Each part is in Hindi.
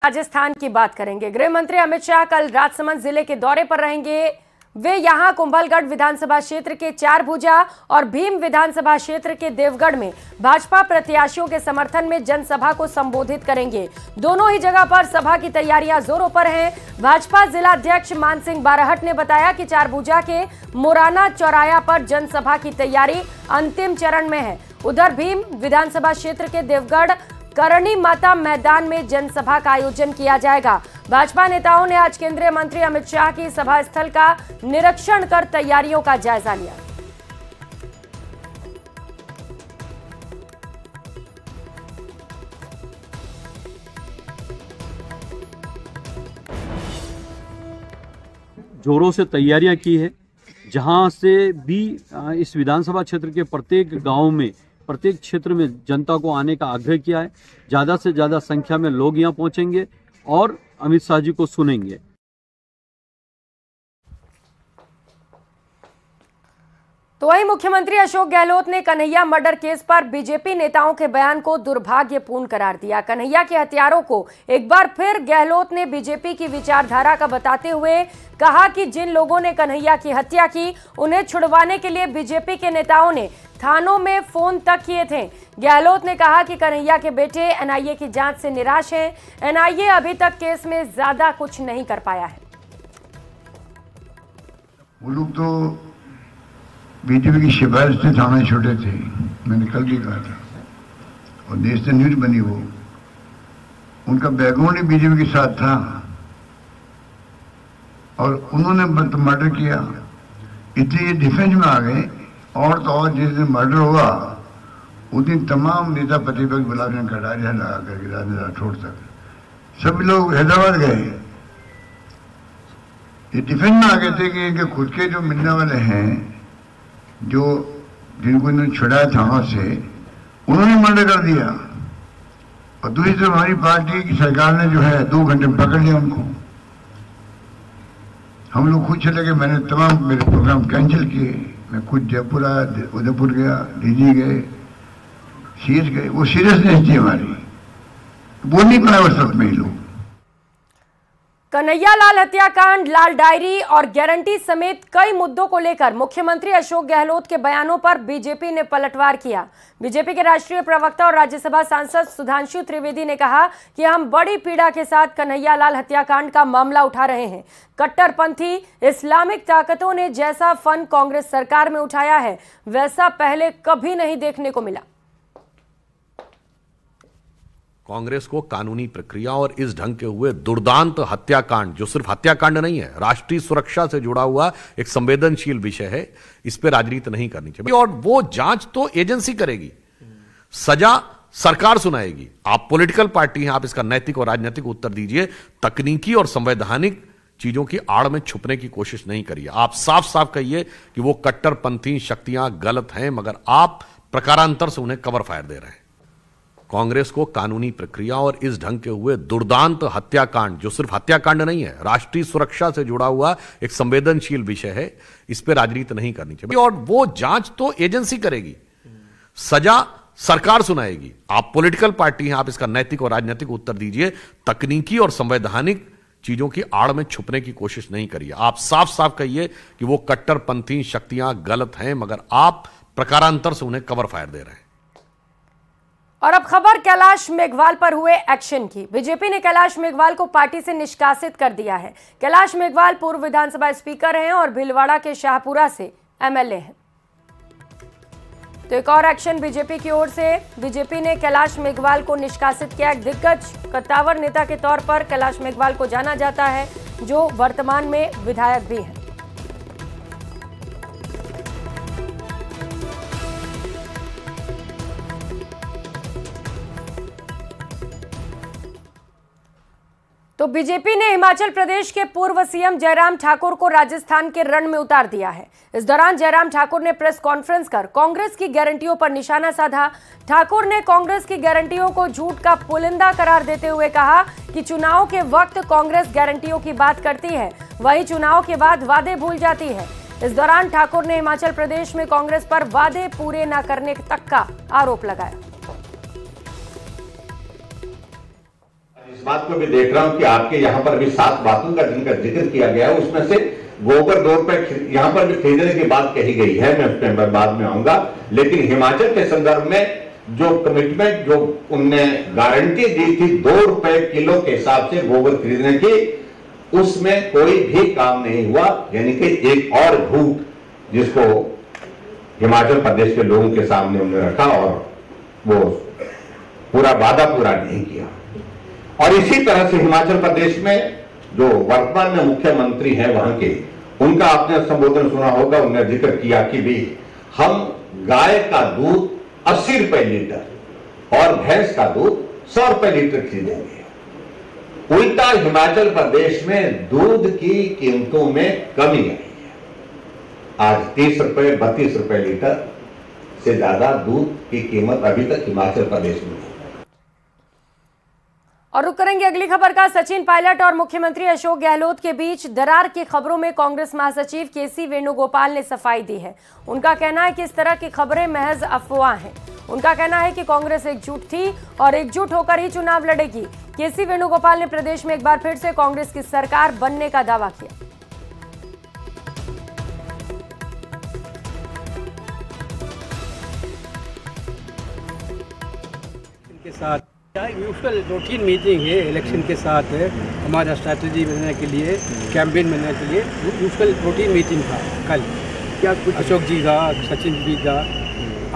राजस्थान की बात करेंगे। गृह मंत्री अमित शाह कल राजसमंद जिले के दौरे पर रहेंगे। वे यहां कुंभलगढ़ विधानसभा क्षेत्र के चारभुजा और भीम विधानसभा क्षेत्र के देवगढ़ में भाजपा प्रत्याशियों के समर्थन में जनसभा को संबोधित करेंगे। दोनों ही जगह पर सभा की तैयारियां जोरों पर हैं। भाजपा जिला अध्यक्ष मान सिंह बारहट ने बताया कि चारभुजा के मुराना चौराया पर जनसभा की तैयारी अंतिम चरण में है। उधर भीम विधानसभा क्षेत्र के देवगढ़ करणी माता मैदान में जनसभा का आयोजन किया जाएगा। भाजपा नेताओं ने आज केंद्रीय मंत्री अमित शाह की सभा स्थल का निरीक्षण कर तैयारियों का जायजा लिया। जोरों से तैयारियां की है, जहां से भी इस विधानसभा क्षेत्र के प्रत्येक गांव में, प्रत्येक क्षेत्र में जनता को आने का आग्रह किया है। ज़्यादा से ज़्यादा संख्या में लोग यहाँ पहुंचेंगे और अमित शाह जी को सुनेंगे। तो वहीं मुख्यमंत्री अशोक गहलोत ने कन्हैया मर्डर केस पर बीजेपी नेताओं के बयान को दुर्भाग्यपूर्ण करार दिया। कन्हैया के हत्यारों को एक बार फिर गहलोत ने बीजेपी की विचारधारा का बताते हुए कहा कि जिन लोगों ने कन्हैया की हत्या की, उन्हें छुड़वाने के लिए बीजेपी के नेताओं ने थानों में फोन तक किए थे। गहलोत ने कहा कि कन्हैया के बेटे एनआईए की जांच से निराश हैं। एनआईए अभी तक केस में ज्यादा कुछ नहीं कर पाया है। वो लोग तो बीजेपी की सिफारिश से थाने छोड़े थे, मैंने कल भी कहा था, और देश से न्यूज बनी। वो उनका बैकग्राउंड ही बीजेपी के साथ था और उन्होंने मर्डर किया, इसलिए डिफेंस में आ गए। और तो और जिस दिन मर्डर हुआ उस दिन तमाम नेता प्रतिपक्ष बुलाकर कटारियां लगा करके राठौड़ तक सभी लोग हैदराबाद गए। ये डिफेंस में आ गए थे कि इनके खुद के जो मिलने वाले हैं, जो जिनको इन्होंने छुड़ाया थानों से, उन्होंने मर्डर कर दिया। और दूसरी तरफ हमारी पार्टी की सरकार ने जो है 2 घंटे में पकड़ लिया उनको। हम लोग खुद चले गए, मैंने तमाम मेरे प्रोग्राम कैंसिल किए। मैं खुद जयपुर आया, उदयपुर गया, दिल्ली गए, सीएस गए। वो सीरियसनेस थी हमारी, बोल नहीं पाए उस वक्त में ही लोग। कन्हैया लाल हत्याकांड, लाल डायरी और गारंटी समेत कई मुद्दों को लेकर मुख्यमंत्री अशोक गहलोत के बयानों पर बीजेपी ने पलटवार किया। बीजेपी के राष्ट्रीय प्रवक्ता और राज्यसभा सांसद सुधांशु त्रिवेदी ने कहा कि हम बड़ी पीड़ा के साथ कन्हैया लाल हत्याकांड का मामला उठा रहे हैं। कट्टरपंथी इस्लामिक ताकतों ने जैसा फन कांग्रेस सरकार में उठाया है, वैसा पहले कभी नहीं देखने को मिला। कांग्रेस को कानूनी प्रक्रिया और इस ढंग के हुए दुर्दांत हत्याकांड, जो सिर्फ हत्याकांड नहीं है, राष्ट्रीय सुरक्षा से जुड़ा हुआ एक संवेदनशील विषय है, इस पे राजनीति नहीं करनी चाहिए। और वो जांच तो एजेंसी करेगी, सजा सरकार सुनाएगी। आप पॉलिटिकल पार्टी हैं, आप इसका नैतिक और राजनीतिक उत्तर दीजिए। तकनीकी और संवैधानिक चीजों की आड़ में छुपने की कोशिश नहीं करिए। आप साफ साफ कहिए कि वो कट्टरपंथी शक्तियां गलत हैं, मगर आप प्रकारांतर से उन्हें कवर फायर दे रहे हैं। कांग्रेस को कानूनी प्रक्रिया और इस ढंग के हुए दुर्दांत हत्याकांड, जो सिर्फ हत्याकांड नहीं है, राष्ट्रीय सुरक्षा से जुड़ा हुआ एक संवेदनशील विषय है, इस पे राजनीति नहीं करनी चाहिए। और वो जांच तो एजेंसी करेगी, सजा सरकार सुनाएगी। आप पॉलिटिकल पार्टी हैं, आप इसका नैतिक और राजनीतिक उत्तर दीजिए। तकनीकी और संवैधानिक चीजों की आड़ में छुपने की कोशिश नहीं करिए। आप साफ साफ कहिए कि वो कट्टरपंथी शक्तियां गलत हैं, मगर आप प्रकारांतर से उन्हें कवर फायर दे रहे हैं। और अब खबर कैलाश मेघवाल पर हुए एक्शन की। बीजेपी ने कैलाश मेघवाल को पार्टी से निष्कासित कर दिया है। कैलाश मेघवाल पूर्व विधानसभा स्पीकर हैं और भीलवाड़ा के शाहपुरा से एमएलए हैं। तो एक और एक्शन बीजेपी की ओर से, बीजेपी ने कैलाश मेघवाल को निष्कासित किया। एक दिग्गज कद्दावर नेता के तौर पर कैलाश मेघवाल को जाना जाता है, जो वर्तमान में विधायक भी हैं। तो बीजेपी ने हिमाचल प्रदेश के पूर्व सीएम जयराम ठाकुर को राजस्थान के रण में उतार दिया है। इस दौरान जयराम ठाकुर ने प्रेस कॉन्फ्रेंस कर कांग्रेस की गारंटियों पर निशाना साधा। ठाकुर ने कांग्रेस की गारंटियों को झूठ का पुलिंदा करार देते हुए कहा कि चुनाव के वक्त कांग्रेस गारंटियों की बात करती है, वहीं चुनाव के बाद वादे भूल जाती है। इस दौरान ठाकुर ने हिमाचल प्रदेश में कांग्रेस पर वादे पूरे न करने तक का आरोप लगाया। इस बात को भी देख रहा हूं कि आपके यहाँ पर भी 7 बातों का जिनका जिक्र किया गया है, उसमें से गोबर 2 रुपए यहाँ पर भी खरीदने की बात कही गई है, मैं उस पर बाद में आऊंगा। लेकिन हिमाचल के संदर्भ में जो कमिटमेंट, जो उनने गारंटी दी थी 2 रुपए किलो के हिसाब से गोबर खरीदने की, उसमें कोई भी काम नहीं हुआ। यानी कि एक और झूठ जिसको हिमाचल प्रदेश के लोगों के सामने उन्होंने रखा और वो पूरा वादा पूरा नहीं किया। और इसी तरह से हिमाचल प्रदेश में जो वर्तमान में मुख्यमंत्री हैं वहां के, उनका आपने संबोधन सुना होगा, उन्होंने जिक्र किया कि भी हम गाय का दूध 80 रुपए लीटर और भैंस का दूध 100 रुपए लीटर खरीदेंगे। उल्टा हिमाचल प्रदेश में दूध की कीमतों में कमी आई है। आज 30 रुपए 32 रुपए लीटर से ज्यादा दूध की कीमत अभी तक हिमाचल प्रदेश में है। और रुक करेंगे अगली खबर का। सचिन पायलट और मुख्यमंत्री अशोक गहलोत के बीच दरार की खबरों में कांग्रेस महासचिव केसी वेणुगोपाल ने सफाई दी है। उनका कहना है कि इस तरह की खबरें महज अफवाह हैं। उनका कहना है कि कांग्रेस एकजुट थी और एकजुट होकर ही चुनाव लड़ेगी। केसी वेणुगोपाल ने प्रदेश में एक बार फिर से कांग्रेस की सरकार बनने का दावा किया। के साथ यूजुअल रूटीन मीटिंग है, इलेक्शन के साथ है, हमारा स्ट्रैटेजी बनाने के लिए, कैंपेन बनाने के लिए यूजुअल रूटीन मीटिंग था कल। क्या कुछ अशोक जी का, सचिन जी का,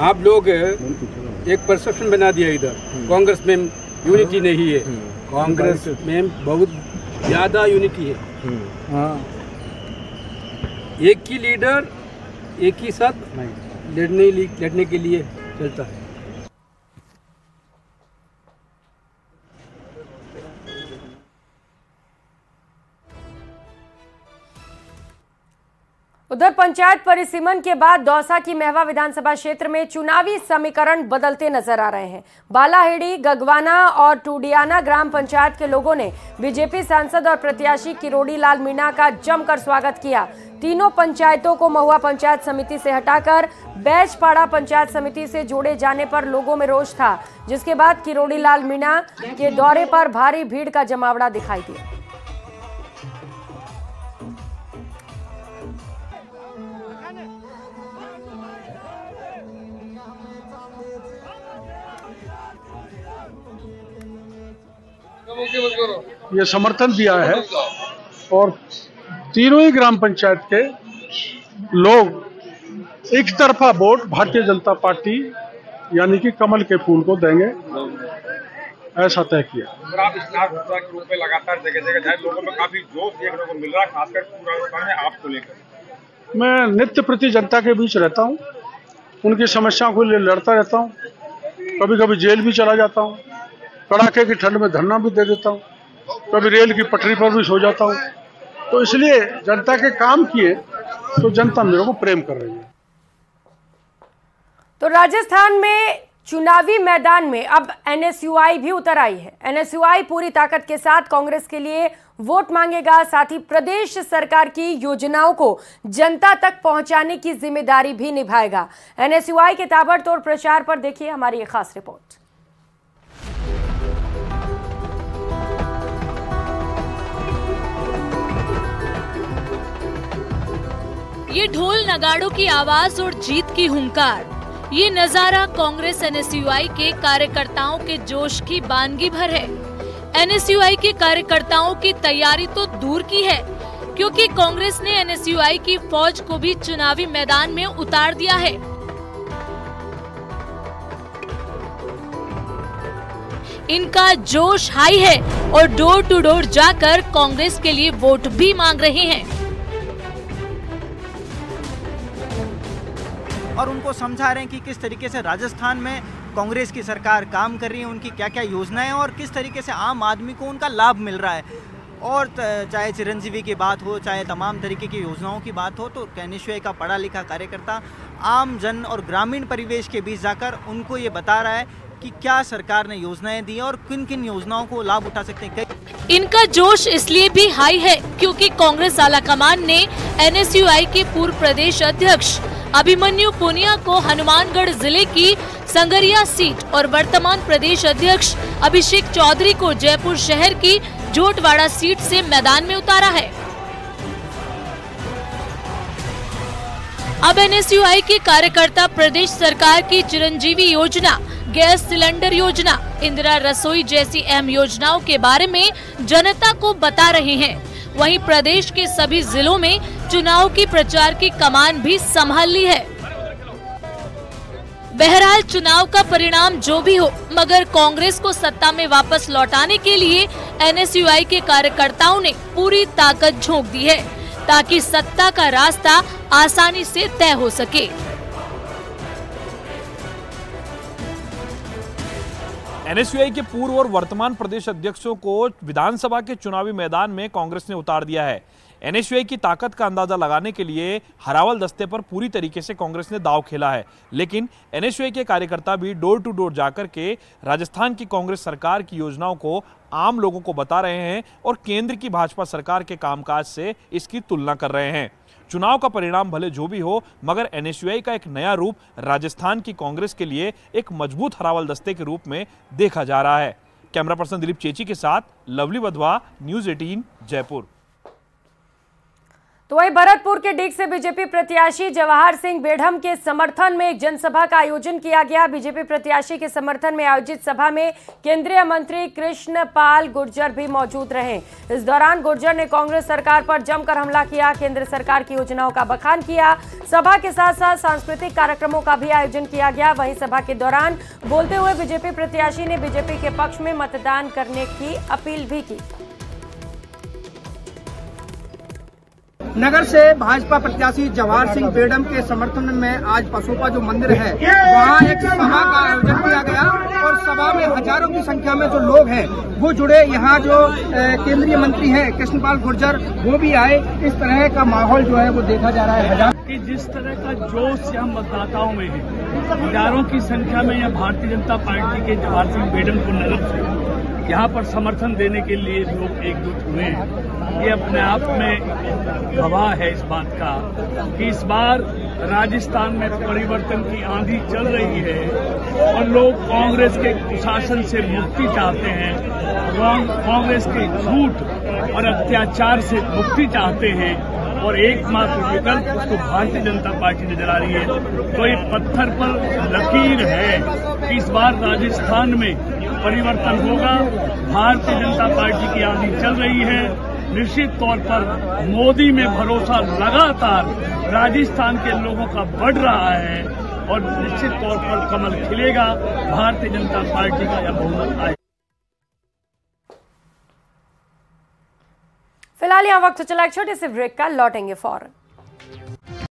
आप लोग एक परसेप्शन बना दिया इधर कांग्रेस में यूनिटी नहीं है। कांग्रेस में बहुत ज़्यादा यूनिटी है। एक ही लीडर एक ही साथ लड़ने के लिए चलता है। उधर पंचायत परिसीमन के बाद दौसा की महवा विधानसभा क्षेत्र में चुनावी समीकरण बदलते नजर आ रहे हैं। बालाहेड़ी, गगवाना और टूडियाना ग्राम पंचायत के लोगों ने बीजेपी सांसद और प्रत्याशी किरोड़ी लाल मीणा का जमकर स्वागत किया। तीनों पंचायतों को महुआ पंचायत समिति से हटाकर बैजपाड़ा पंचायत समिति से जोड़े जाने पर लोगों में रोष था, जिसके बाद किरोड़ी लाल मीणा के दौरे पर भारी भीड़ का जमावड़ा दिखाई दिया। ये समर्थन दिया है और तीनों ही ग्राम पंचायत के लोग एक तरफा वोट भारतीय जनता पार्टी यानी कि कमल के फूल को देंगे, ऐसा तय किया। आप स्टार प्रचारक के रूप में लगातार जगह जगह लोगों में काफी जोश देखने को मिल रहा है, खासकर पूरा में आपको लेकर। मैं नित्य प्रति जनता के बीच रहता हूँ, उनकी समस्याओं को लिए लड़ता रहता हूँ, कभी कभी जेल भी चला जाता हूँ, कड़ाके की ठंड में धरना भी दे देता हूँ, कभी रेल की पटरी पर भी सो जाता हूँ। तो इसलिए जनता के काम किए तो जनता मेरे को प्रेम कर रही है। तो राजस्थान में चुनावी मैदान में अब एनएसयूआई भी उतर आई है। एनएसयूआई पूरी ताकत के साथ कांग्रेस के लिए वोट मांगेगा, साथ ही प्रदेश सरकार की योजनाओं को जनता तक पहुंचाने की जिम्मेदारी भी निभाएगा। एनएसयूआई के ताबड़तोड़ प्रचार पर देखिए हमारी एक खास रिपोर्ट। ये ढोल नगाड़ों की आवाज और जीत की हुंकार, ये नजारा कांग्रेस एनएसयूआई के कार्यकर्ताओं के जोश की बानगी भर है। एनएसयूआई के कार्यकर्ताओं की तैयारी तो दूर की है, क्योंकि कांग्रेस ने एनएसयूआई की फौज को भी चुनावी मैदान में उतार दिया है। इनका जोश हाई है और डोर टू डोर जाकर कांग्रेस के लिए वोट भी मांग रहे हैं और उनको समझा रहे हैं कि किस तरीके से राजस्थान में कांग्रेस की सरकार काम कर रही है, उनकी क्या क्या योजनाएं और किस तरीके से आम आदमी को उनका लाभ मिल रहा है। और चाहे चिरंजीवी की बात हो, चाहे तमाम तरीके की योजनाओं की बात हो, तो एनएसयूआई का पढ़ा लिखा कार्यकर्ता आम जन और ग्रामीण परिवेश के बीच जाकर उनको ये बता रहा है कि क्या सरकार ने योजनाएं दी और किन किन योजनाओं को लाभ उठा सकते हैं। इनका जोश इसलिए भी हाई है क्योंकि कांग्रेस आलाकमान ने एनएसयूआई के पूर्व प्रदेश अध्यक्ष अभिमन्यु पुनिया को हनुमानगढ़ जिले की संगरिया सीट और वर्तमान प्रदेश अध्यक्ष अभिषेक चौधरी को जयपुर शहर की जोटवाड़ा सीट से मैदान में उतारा है। अब एनएसयूआई के कार्यकर्ता प्रदेश सरकार की चिरंजीवी योजना, गैस सिलेंडर योजना, इंदिरा रसोई जैसी अहम योजनाओं के बारे में जनता को बता रहे हैं। वहीं प्रदेश के सभी जिलों में चुनाव की प्रचार की कमान भी संभाल ली है। बहरहाल चुनाव का परिणाम जो भी हो, मगर कांग्रेस को सत्ता में वापस लौटाने के लिए एनएसयूआई के कार्यकर्ताओं ने पूरी ताकत झोंक दी है ताकि सत्ता का रास्ता आसानी से तय हो सके। एनएसयूआई के पूर्व और वर्तमान प्रदेश अध्यक्षों को विधानसभा के चुनावी मैदान में कांग्रेस ने उतार दिया है। एनएसयूआई की ताकत का अंदाजा लगाने के लिए हरावल दस्ते पर पूरी तरीके से कांग्रेस ने दांव खेला है, लेकिन एनएसयूआई के कार्यकर्ता भी डोर टू डोर जाकर के राजस्थान की कांग्रेस सरकार की योजनाओं को आम लोगों को बता रहे हैं और केंद्र की भाजपा सरकार के कामकाज से इसकी तुलना कर रहे हैं। चुनाव का परिणाम भले जो भी हो, मगर एनएसयूआई का एक नया रूप राजस्थान की कांग्रेस के लिए एक मजबूत हरावल दस्ते के रूप में देखा जा रहा है। कैमरा पर्सन दिलीप चेची के साथ लवली वधवा, न्यूज़ 18 जयपुर। तो वहीं भरतपुर के डीग से बीजेपी प्रत्याशी जवाहर सिंह बेढ़म के समर्थन में एक जनसभा का आयोजन किया गया। बीजेपी प्रत्याशी के समर्थन में आयोजित सभा में केंद्रीय मंत्री कृष्ण पाल गुर्जर भी मौजूद रहे। इस दौरान गुर्जर ने कांग्रेस सरकार पर जमकर हमला किया, केंद्र सरकार की योजनाओं का बखान किया। सभा के साथ साथ सांस्कृतिक कार्यक्रमों का भी आयोजन किया गया। वहीं सभा के दौरान बोलते हुए बीजेपी प्रत्याशी ने बीजेपी के पक्ष में मतदान करने की अपील भी की। नगर से भाजपा प्रत्याशी जवाहर सिंह बेढ़म के समर्थन में आज पसोपा जो मंदिर है वहाँ एक सभा का आयोजन किया गया और सभा में हजारों की संख्या में जो लोग हैं वो जुड़े। यहाँ जो केंद्रीय मंत्री हैं कृष्णपाल गुर्जर वो भी आए। इस तरह का माहौल जो है वो देखा जा रहा है। हजार कि जिस तरह का जोश यहाँ मतदाताओं में है, हजारों की संख्या में यहाँ भारतीय जनता पार्टी के जवाहर सिंह बेढ़म को नगर से यहाँ पर समर्थन देने के लिए लोग एकजुट हुए हैं। ये अपने आप में गवाह है इस बात का कि इस बार राजस्थान में परिवर्तन की आंधी चल रही है और लोग कांग्रेस के कुशासन से मुक्ति चाहते हैं, कांग्रेस के झूठ और अत्याचार से मुक्ति चाहते हैं और एकमात्र विकल्प उसको भारतीय जनता पार्टी नजर आ रही है। तो ये पत्थर पर लकीर है कि इस बार राजस्थान में परिवर्तन होगा। भारतीय जनता पार्टी की आंधी चल रही है। निश्चित तौर पर मोदी में भरोसा लगातार राजस्थान के लोगों का बढ़ रहा है और निश्चित तौर पर कमल खिलेगा। भारतीय जनता पार्टी का यह बहुमत आएगा। फिलहाल यहाँ वक्त चला एक छोटे से ब्रेक का, लौटेंगे फौरन।